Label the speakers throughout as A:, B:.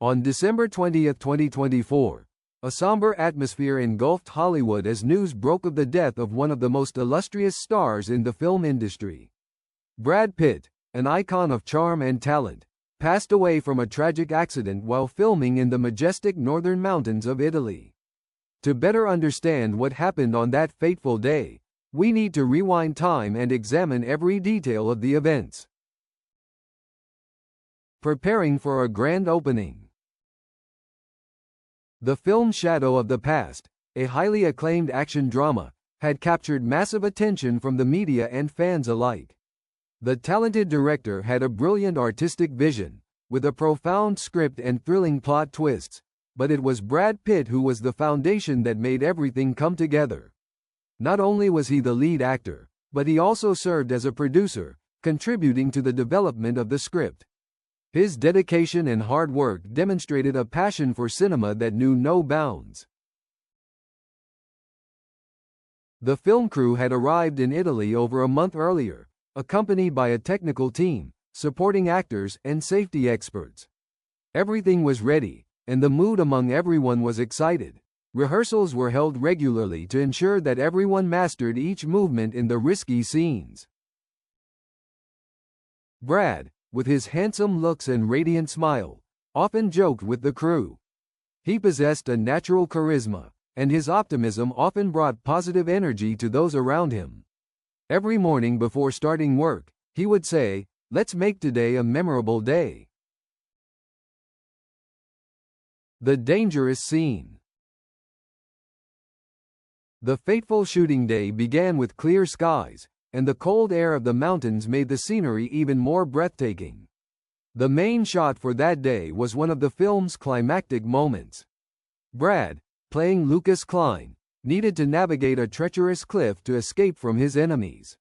A: On December 20, 2024, a somber atmosphere engulfed Hollywood as news broke of the death of one of the most illustrious stars in the film industry. Brad Pitt, an icon of charm and talent, passed away from a tragic accident while filming in the majestic northern mountains of Italy. To better understand what happened on that fateful day, we need to rewind time and examine every detail of the events. Preparing for a grand opening. The film Shadow of the Past, a highly acclaimed action drama, had captured massive attention from the media and fans alike. The talented director had a brilliant artistic vision, with a profound script and thrilling plot twists, but it was Brad Pitt who was the foundation that made everything come together. Not only was he the lead actor, but he also served as a producer, contributing to the development of the script. His dedication and hard work demonstrated a passion for cinema that knew no bounds. The film crew had arrived in Italy over a month earlier, accompanied by a technical team, supporting actors, and safety experts. Everything was ready, and the mood among everyone was excited. Rehearsals were held regularly to ensure that everyone mastered each movement in the risky scenes. Brad, with his handsome looks and radiant smile, often joked with the crew. He possessed a natural charisma, and his optimism often brought positive energy to those around him. Every morning before starting work, he would say, "Let's make today a memorable day." The dangerous scene. The fateful shooting day began with clear skies, and the cold air of the mountains made the scenery even more breathtaking. The main shot for that day was one of the film's climactic moments. Brad, playing Lucas Klein, needed to navigate a treacherous cliff to escape from his enemies.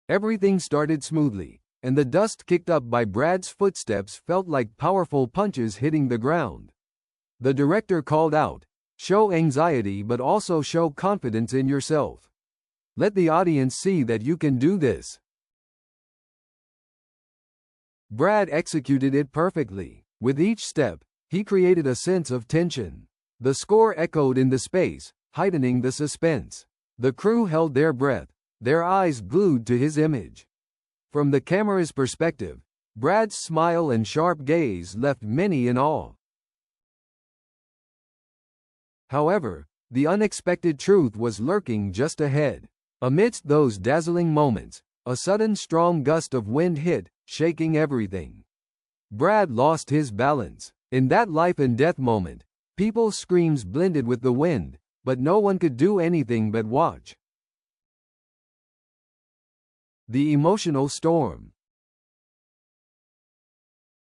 A: Everything started smoothly, and the dust kicked up by Brad's footsteps felt like powerful punches hitting the ground. The director called out, "Show anxiety but also show confidence in yourself. Let the audience see that you can do this." Brad executed it perfectly. With each step, he created a sense of tension. The score echoed in the space, heightening the suspense. The crew held their breath, their eyes glued to his image. From the camera's perspective, Brad's smile and sharp gaze left many in awe. However, the unexpected truth was lurking just ahead. Amidst those dazzling moments, a sudden strong gust of wind hit, shaking everything. Brad lost his balance. In that life-and-death moment, people's screams blended with the wind, but no one could do anything but watch. The emotional storm.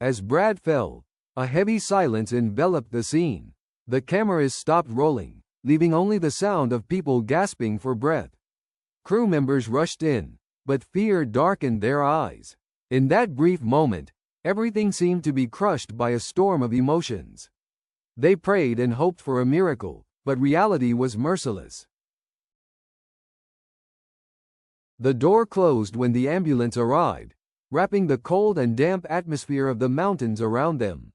A: As Brad fell, a heavy silence enveloped the scene. The cameras stopped rolling, leaving only the sound of people gasping for breath. Crew members rushed in, but fear darkened their eyes. In that brief moment, everything seemed to be crushed by a storm of emotions. They prayed and hoped for a miracle, but reality was merciless. The door closed when the ambulance arrived, wrapping the cold and damp atmosphere of the mountains around them.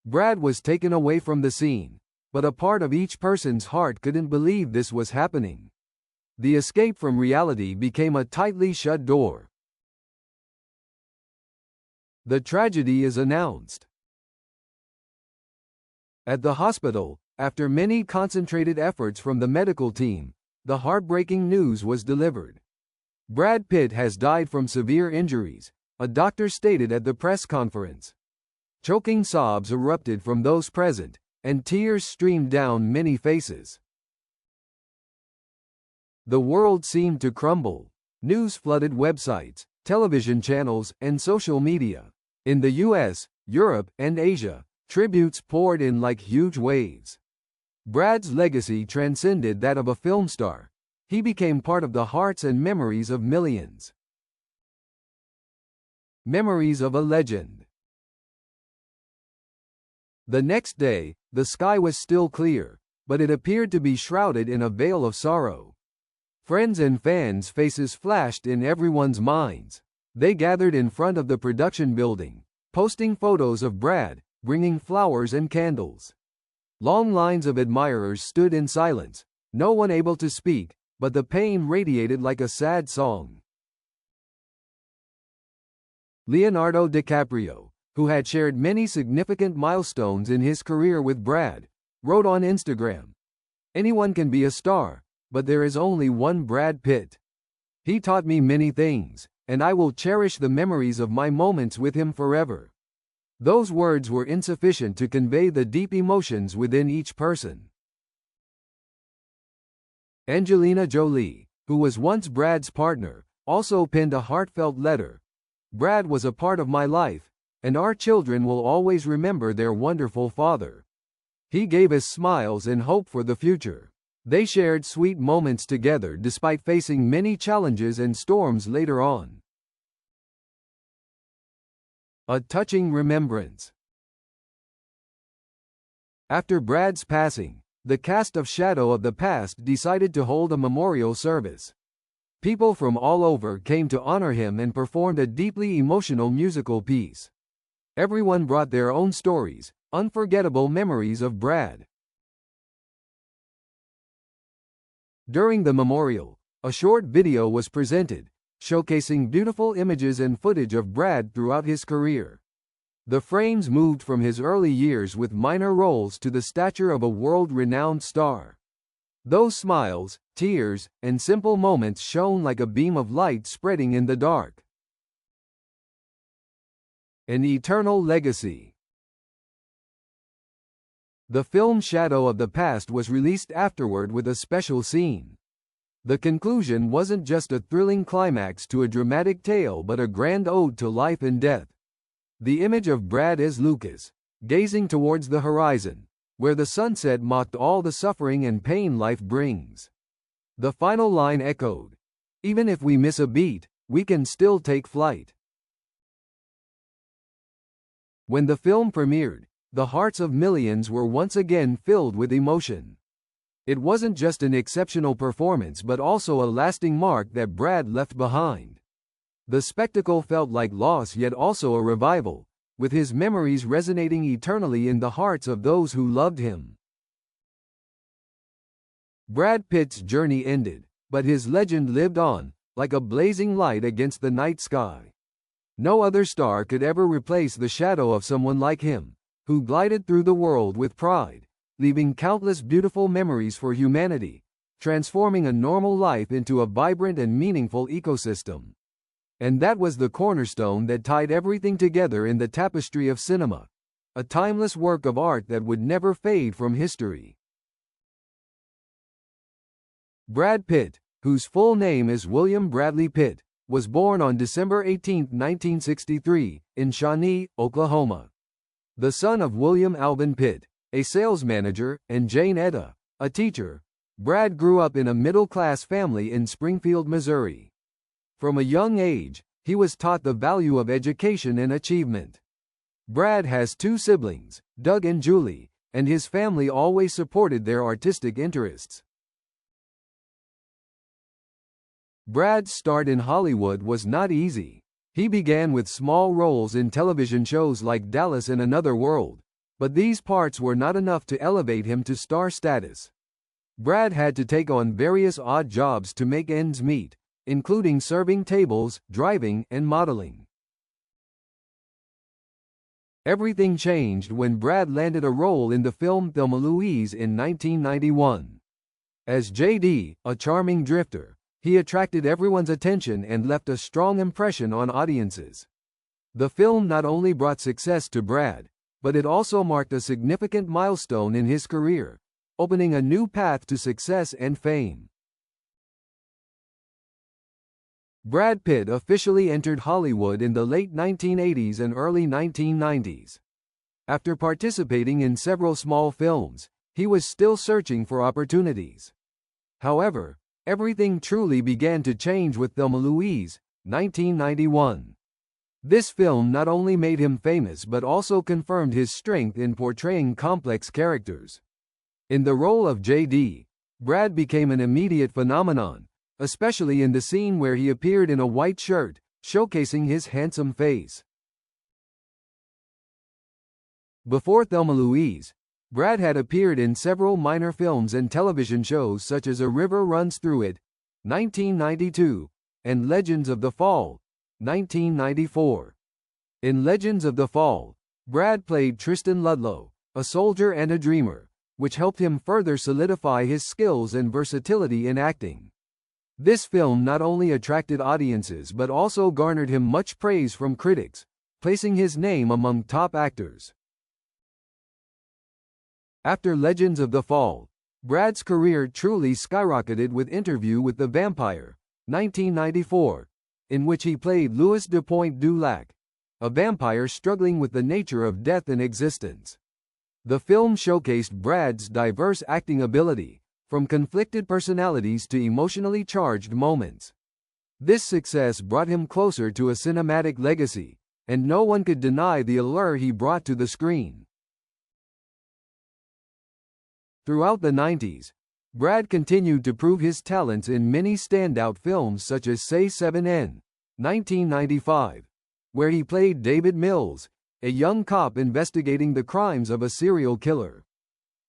A: Brad was taken away from the scene, but a part of each person's heart couldn't believe this was happening. The escape from reality became a tightly shut door. The tragedy is announced. At the hospital, after many concentrated efforts from the medical team, the heartbreaking news was delivered. Brad Pitt has died from severe injuries, a doctor stated at the press conference. Choking sobs erupted from those present, and tears streamed down many faces. The world seemed to crumble. News flooded websites, television channels, and social media. In the US, Europe, and Asia, tributes poured in like huge waves. Brad's legacy transcended that of a film star. He became part of the hearts and memories of millions. Memories of a legend. The next day, the sky was still clear, but it appeared to be shrouded in a veil of sorrow. Friends and fans' faces flashed in everyone's minds. They gathered in front of the production building, posting photos of Brad, bringing flowers and candles. Long lines of admirers stood in silence, no one able to speak, but the pain radiated like a sad song. Leonardo DiCaprio, who had shared many significant milestones in his career with Brad, wrote on Instagram, "Anyone can be a star, but there is only one Brad Pitt. He taught me many things, and I will cherish the memories of my moments with him forever." Those words were insufficient to convey the deep emotions within each person. Angelina Jolie, who was once Brad's partner, also penned a heartfelt letter. "Brad was a part of my life, and our children will always remember their wonderful father. He gave us smiles and hope for the future. They shared sweet moments together despite facing many challenges and storms later on." A touching remembrance. After Brad's passing, the cast of Shadow of the Past decided to hold a memorial service. People from all over came to honor him and performed a deeply emotional musical piece. Everyone brought their own stories, unforgettable memories of Brad. During the memorial, a short video was presented, showcasing beautiful images and footage of Brad throughout his career. The frames moved from his early years with minor roles to the stature of a world-renowned star. Those smiles, tears, and simple moments shone like a beam of light spreading in the dark. An eternal legacy. The film Shadow of the Past was released afterward with a special scene. The conclusion wasn't just a thrilling climax to a dramatic tale but a grand ode to life and death. The image of Brad as Lucas, gazing towards the horizon, where the sunset mocked all the suffering and pain life brings. The final line echoed, "Even if we miss a beat, we can still take flight." When the film premiered, the hearts of millions were once again filled with emotion. It wasn't just an exceptional performance but also a lasting mark that Brad left behind. The spectacle felt like loss yet also a revival, with his memories resonating eternally in the hearts of those who loved him. Brad Pitt's journey ended, but his legend lived on, like a blazing light against the night sky. No other star could ever replace the shadow of someone like him, who glided through the world with pride, leaving countless beautiful memories for humanity, transforming a normal life into a vibrant and meaningful ecosystem. And that was the cornerstone that tied everything together in the tapestry of cinema, a timeless work of art that would never fade from history. Brad Pitt, whose full name is William Bradley Pitt, was born on December 18, 1963, in Shawnee, Oklahoma. The son of William Alvin Pitt, a sales manager, and Jane Etta, a teacher, Brad grew up in a middle-class family in Springfield, Missouri. From a young age, he was taught the value of education and achievement. Brad has two siblings, Doug and Julie, and his family always supported their artistic interests. Brad's start in Hollywood was not easy. He began with small roles in television shows like Dallas and Another World, but these parts were not enough to elevate him to star status. Brad had to take on various odd jobs to make ends meet, including serving tables, driving, and modeling. Everything changed when Brad landed a role in the film Thelma Louise in 1991. As J.D., a charming drifter, he attracted everyone's attention and left a strong impression on audiences. The film not only brought success to Brad, but it also marked a significant milestone in his career, opening a new path to success and fame. Brad Pitt officially entered Hollywood in the late 1980s and early 1990s. After participating in several small films, he was still searching for opportunities. However, everything truly began to change with Thelma Louise, 1991. This film not only made him famous but also confirmed his strength in portraying complex characters. In the role of J.D., Brad became an immediate phenomenon, especially in the scene where he appeared in a white shirt, showcasing his handsome face. Before Thelma Louise, Brad had appeared in several minor films and television shows such as A River Runs Through It, 1992, and Legends of the Fall, 1994. In Legends of the Fall, Brad played Tristan Ludlow, a soldier and a dreamer, which helped him further solidify his skills and versatility in acting. This film not only attracted audiences but also garnered him much praise from critics, placing his name among top actors. After Legends of the Fall, Brad's career truly skyrocketed with Interview with the Vampire, 1994, in which he played Louis de Pointe du Lac, a vampire struggling with the nature of death and existence. The film showcased Brad's diverse acting ability, from conflicted personalities to emotionally charged moments. This success brought him closer to a cinematic legacy, and no one could deny the allure he brought to the screen. Throughout the 90s, Brad continued to prove his talents in many standout films such as Say 7N, 1995, where he played David Mills, a young cop investigating the crimes of a serial killer.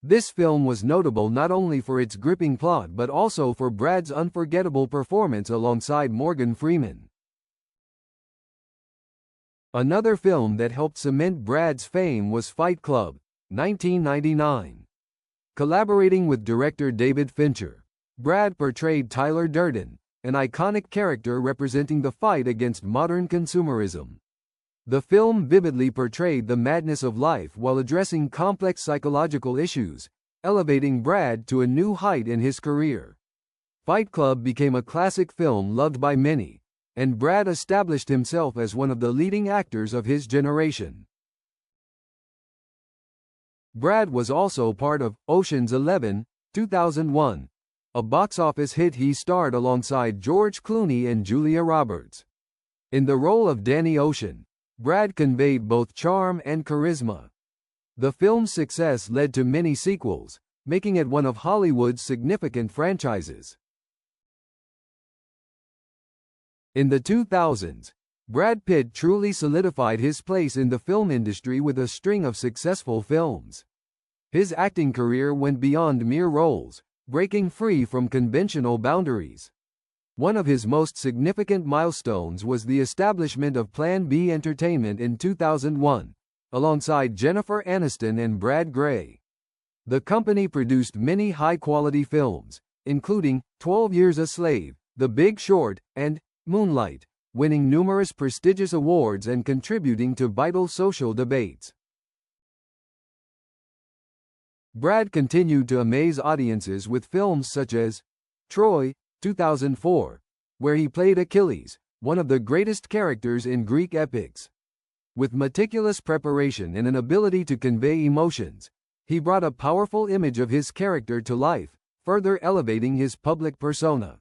A: This film was notable not only for its gripping plot but also for Brad's unforgettable performance alongside Morgan Freeman. Another film that helped cement Brad's fame was Fight Club, 1999. Collaborating with director David Fincher, Brad portrayed Tyler Durden, an iconic character representing the fight against modern consumerism. The film vividly portrayed the madness of life while addressing complex psychological issues, elevating Brad to a new height in his career. Fight Club became a classic film loved by many, and Brad established himself as one of the leading actors of his generation. Brad was also part of Ocean's 11, 2001, a box office hit. He starred alongside George Clooney and Julia Roberts. In the role of Danny Ocean, Brad conveyed both charm and charisma. The film's success led to many sequels, making it one of Hollywood's significant franchises. In the 2000s, Brad Pitt truly solidified his place in the film industry with a string of successful films. His acting career went beyond mere roles, breaking free from conventional boundaries. One of his most significant milestones was the establishment of Plan B Entertainment in 2001, alongside Jennifer Aniston and Brad Gray. The company produced many high-quality films, including 12 Years a Slave, The Big Short, and Moonlight, winning numerous prestigious awards and contributing to vital social debates. Brad continued to amaze audiences with films such as Troy, 2004, where he played Achilles, one of the greatest characters in Greek epics. With meticulous preparation and an ability to convey emotions, he brought a powerful image of his character to life, further elevating his public persona.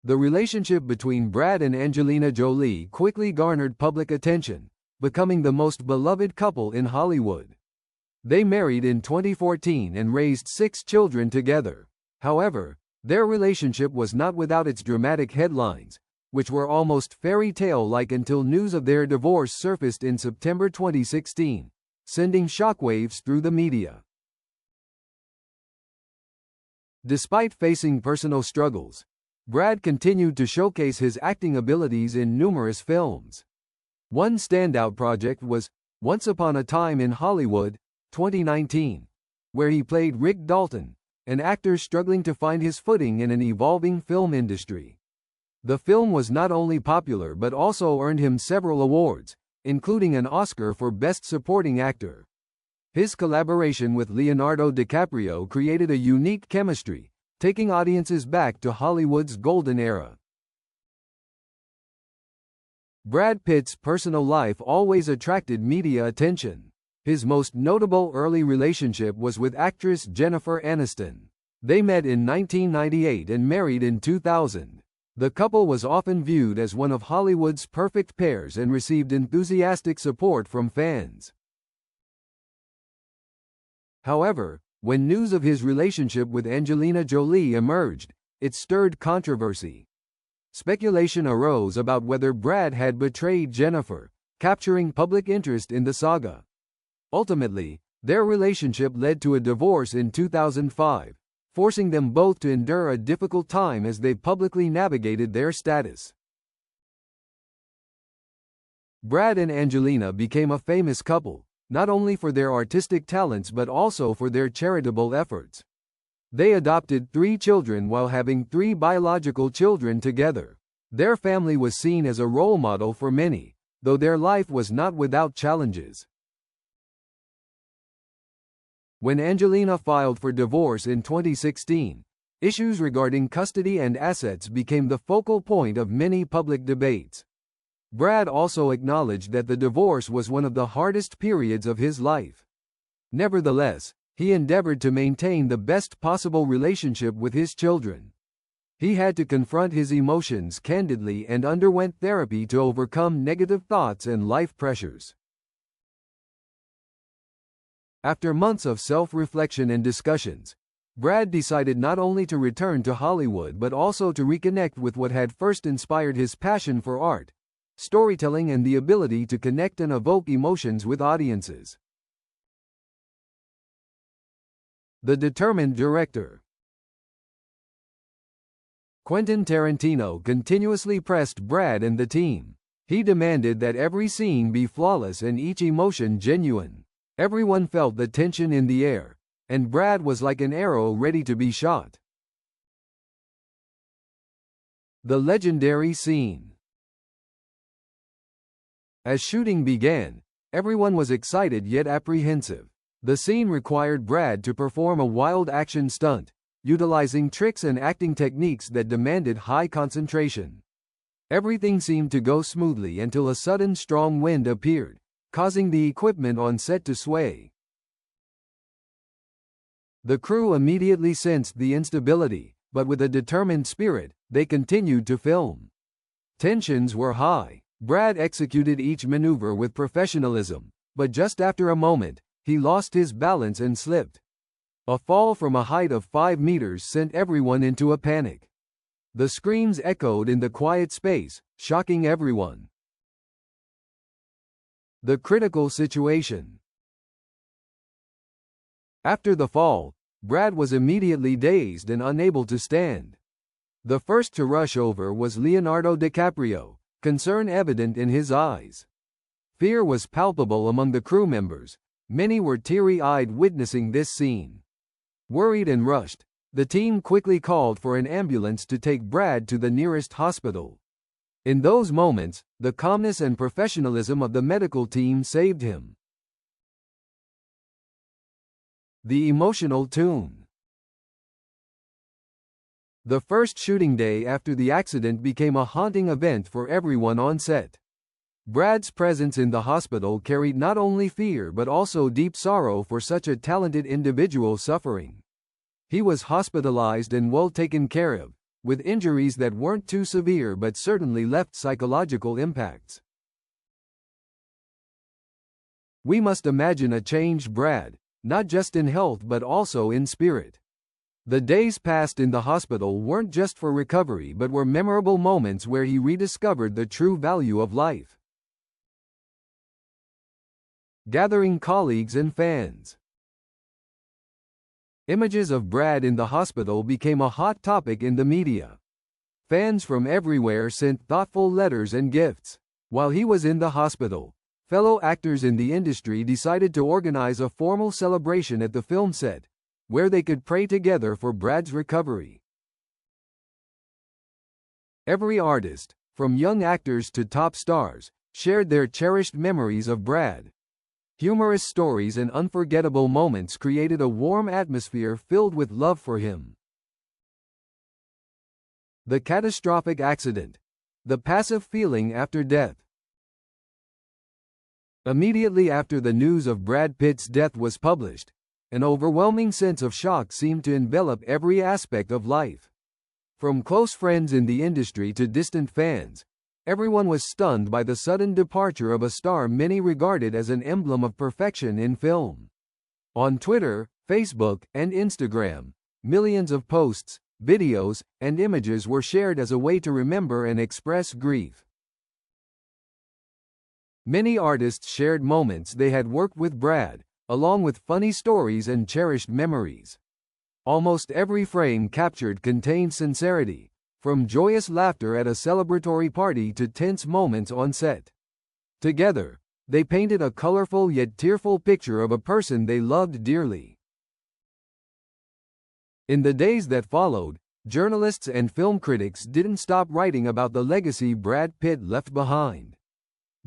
A: The relationship between Brad and Angelina Jolie quickly garnered public attention, becoming the most beloved couple in Hollywood. They married in 2014 and raised 6 children together. However, their relationship was not without its dramatic headlines, which were almost fairy tale-like until news of their divorce surfaced in September 2016, sending shockwaves through the media. Despite facing personal struggles, Brad continued to showcase his acting abilities in numerous films. One standout project was Once Upon a Time in Hollywood, 2019, where he played Rick Dalton, an actor struggling to find his footing in an evolving film industry. The film was not only popular but also earned him several awards, including an Oscar for Best Supporting Actor. His collaboration with Leonardo DiCaprio created a unique chemistry, taking audiences back to Hollywood's golden era. Brad Pitt's personal life always attracted media attention. His most notable early relationship was with actress Jennifer Aniston. They met in 1998 and married in 2000. The couple was often viewed as one of Hollywood's perfect pairs and received enthusiastic support from fans. However, when news of his relationship with Angelina Jolie emerged, it stirred controversy. Speculation arose about whether Brad had betrayed Jennifer, capturing public interest in the saga. Ultimately, their relationship led to a divorce in 2005, forcing them both to endure a difficult time as they publicly navigated their status. Brad and Angelina became a famous couple, not only for their artistic talents but also for their charitable efforts. They adopted 3 children while having 3 biological children together. Their family was seen as a role model for many, though their life was not without challenges. When Angelina filed for divorce in 2016, issues regarding custody and assets became the focal point of many public debates. Brad also acknowledged that the divorce was one of the hardest periods of his life. Nevertheless, he endeavored to maintain the best possible relationship with his children. He had to confront his emotions candidly and underwent therapy to overcome negative thoughts and life pressures. After months of self-reflection and discussions, Brad decided not only to return to Hollywood but also to reconnect with what had first inspired his passion for art, storytelling, and the ability to connect and evoke emotions with audiences. The determined director. Quentin Tarantino continuously pressed Brad and the team. He demanded that every scene be flawless and each emotion genuine. Everyone felt the tension in the air, and Brad was like an arrow ready to be shot. The legendary scene. As shooting began, everyone was excited yet apprehensive. The scene required Brad to perform a wild action stunt, utilizing tricks and acting techniques that demanded high concentration. Everything seemed to go smoothly until a sudden strong wind appeared, causing the equipment on set to sway. The crew immediately sensed the instability, but with a determined spirit, they continued to film. Tensions were high. Brad executed each maneuver with professionalism, but just after a moment, he lost his balance and slipped. A fall from a height of 5 meters sent everyone into a panic. The screams echoed in the quiet space, shocking everyone. The critical situation. After the fall, Brad was immediately dazed and unable to stand. The first to rush over was Leonardo DiCaprio, concern evident in his eyes. Fear was palpable among the crew members. Many were teary-eyed witnessing this scene. Worried and rushed, the team quickly called for an ambulance to take Brad to the nearest hospital. In those moments, the calmness and professionalism of the medical team saved him. The emotional tune. The first shooting day after the accident became a haunting event for everyone on set. Brad's presence in the hospital carried not only fear but also deep sorrow for such a talented individual suffering. He was hospitalized and well taken care of, with injuries that weren't too severe but certainly left psychological impacts. We must imagine a changed Brad, not just in health but also in spirit. The days passed in the hospital weren't just for recovery but were memorable moments where he rediscovered the true value of life. Gathering colleagues and fans. Images of Brad in the hospital became a hot topic in the media. Fans from everywhere sent thoughtful letters and gifts. While he was in the hospital, fellow actors in the industry decided to organize a formal celebration at the film set, where they could pray together for Brad's recovery. Every artist, from young actors to top stars, shared their cherished memories of Brad. Humorous stories and unforgettable moments created a warm atmosphere filled with love for him. The catastrophic accident. The passive feeling after death. Immediately after the news of Brad Pitt's death was published, an overwhelming sense of shock seemed to envelop every aspect of life. From close friends in the industry to distant fans, everyone was stunned by the sudden departure of a star many regarded as an emblem of perfection in film. On Twitter, Facebook, and Instagram, millions of posts, videos, and images were shared as a way to remember and express grief. Many artists shared moments they had worked with Brad, along with funny stories and cherished memories. Almost every frame captured contained sincerity, from joyous laughter at a celebratory party to tense moments on set. Together, they painted a colorful yet tearful picture of a person they loved dearly. In the days that followed, journalists and film critics didn't stop writing about the legacy Brad Pitt left behind.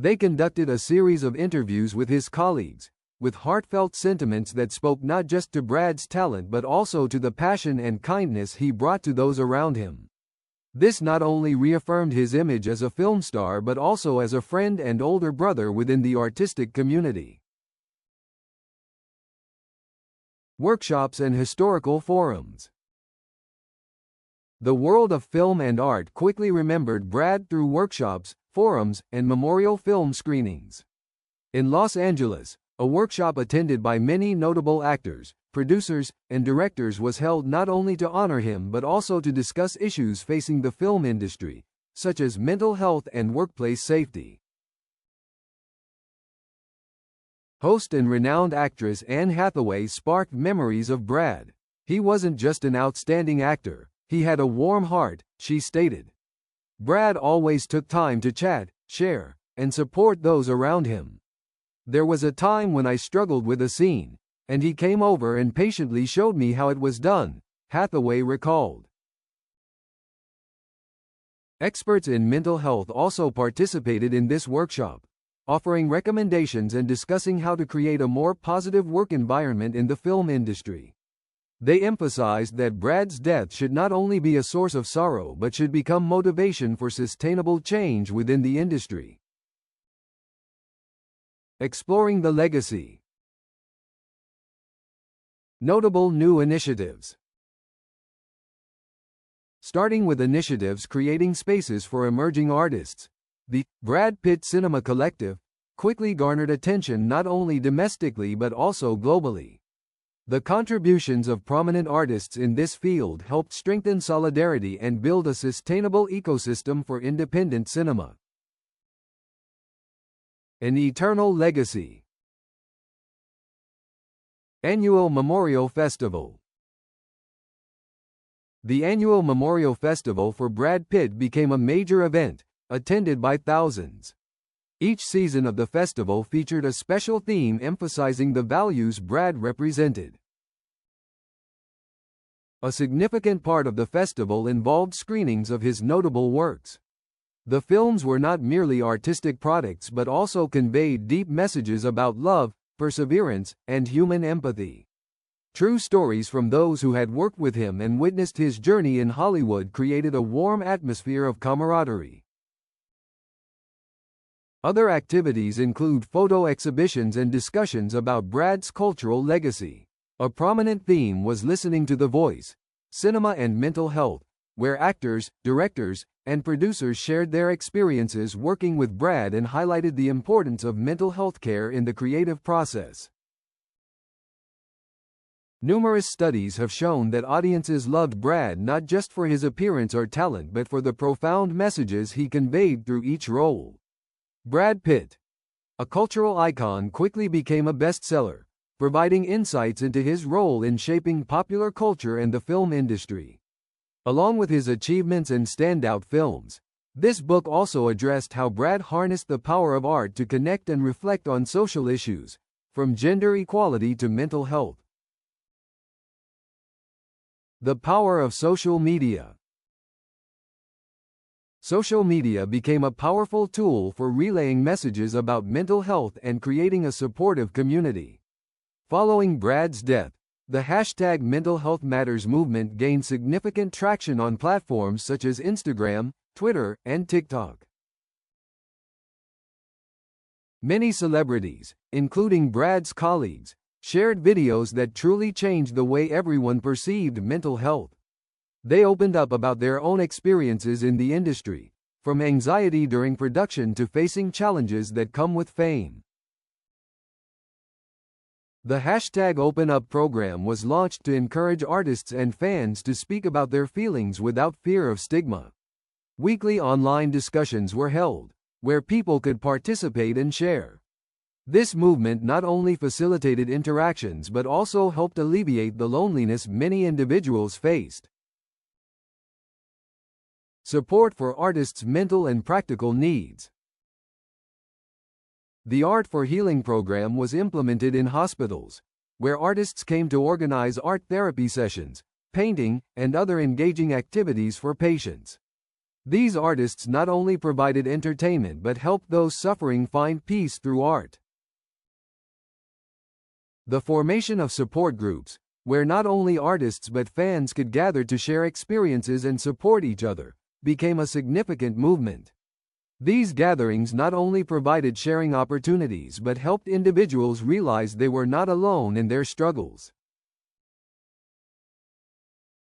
A: They conducted a series of interviews with his colleagues, with heartfelt sentiments that spoke not just to Brad's talent but also to the passion and kindness he brought to those around him. This not only reaffirmed his image as a film star but also as a friend and older brother within the artistic community. Workshops and historical forums. The world of film and art quickly remembered Brad through workshops, forums, and memorial film screenings. In Los Angeles, a workshop attended by many notable actors, producers, and directors was held not only to honor him but also to discuss issues facing the film industry, such as mental health and workplace safety. Host and renowned actress Anne Hathaway sparked memories of Brad. He wasn't just an outstanding actor, he had a warm heart, she stated. Brad always took time to chat, share, and support those around him. There was a time when I struggled with a scene, and he came over and patiently showed me how it was done, Hathaway recalled. Experts in mental health also participated in this workshop, offering recommendations and discussing how to create a more positive work environment in the film industry. They emphasized that Brad's death should not only be a source of sorrow but should become motivation for sustainable change within the industry. Exploring the legacy. Notable new initiatives. Starting with initiatives creating spaces for emerging artists, the Brad Pitt Cinema Collective quickly garnered attention not only domestically but also globally. The contributions of prominent artists in this field helped strengthen solidarity and build a sustainable ecosystem for independent cinema. An eternal legacy. Annual Memorial Festival. The annual Memorial Festival for Brad Pitt became a major event, attended by thousands. Each season of the festival featured a special theme emphasizing the values Brad represented. A significant part of the festival involved screenings of his notable works. The films were not merely artistic products but also conveyed deep messages about love, perseverance, and human empathy. True stories from those who had worked with him and witnessed his journey in Hollywood created a warm atmosphere of camaraderie. Other activities include photo exhibitions and discussions about Brad's cultural legacy. A prominent theme was listening to the voice, cinema and mental health, where actors, directors, and producers shared their experiences working with Brad and highlighted the importance of mental health care in the creative process. Numerous studies have shown that audiences loved Brad not just for his appearance or talent but for the profound messages he conveyed through each role. Brad Pitt, a cultural icon, quickly became a bestseller, providing insights into his role in shaping popular culture and the film industry. Along with his achievements and standout films, this book also addressed how Brad harnessed the power of art to connect and reflect on social issues, from gender equality to mental health. The power of social media. Social media became a powerful tool for relaying messages about mental health and creating a supportive community. Following Brad's death, the hashtag Mental Health Matters movement gained significant traction on platforms such as Instagram, Twitter, and TikTok. Many celebrities, including Brad's colleagues, shared videos that truly changed the way everyone perceived mental health. They opened up about their own experiences in the industry, from anxiety during production to facing challenges that come with fame. The hashtag Open Up program was launched to encourage artists and fans to speak about their feelings without fear of stigma. Weekly online discussions were held, where people could participate and share. This movement not only facilitated interactions but also helped alleviate the loneliness many individuals faced. Support for artists' mental and practical needs. The Art for Healing program was implemented in hospitals, where artists came to organize art therapy sessions, painting, and other engaging activities for patients. These artists not only provided entertainment but helped those suffering find peace through art. The formation of support groups, where not only artists but fans could gather to share experiences and support each other, became a significant movement. These gatherings not only provided sharing opportunities but helped individuals realize they were not alone in their struggles.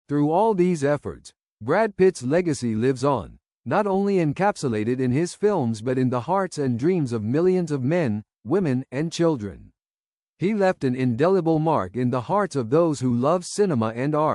A: Through all these efforts, Brad Pitt's legacy lives on, not only encapsulated in his films but in the hearts and dreams of millions of men, women, and children. He left an indelible mark in the hearts of those who love cinema and art.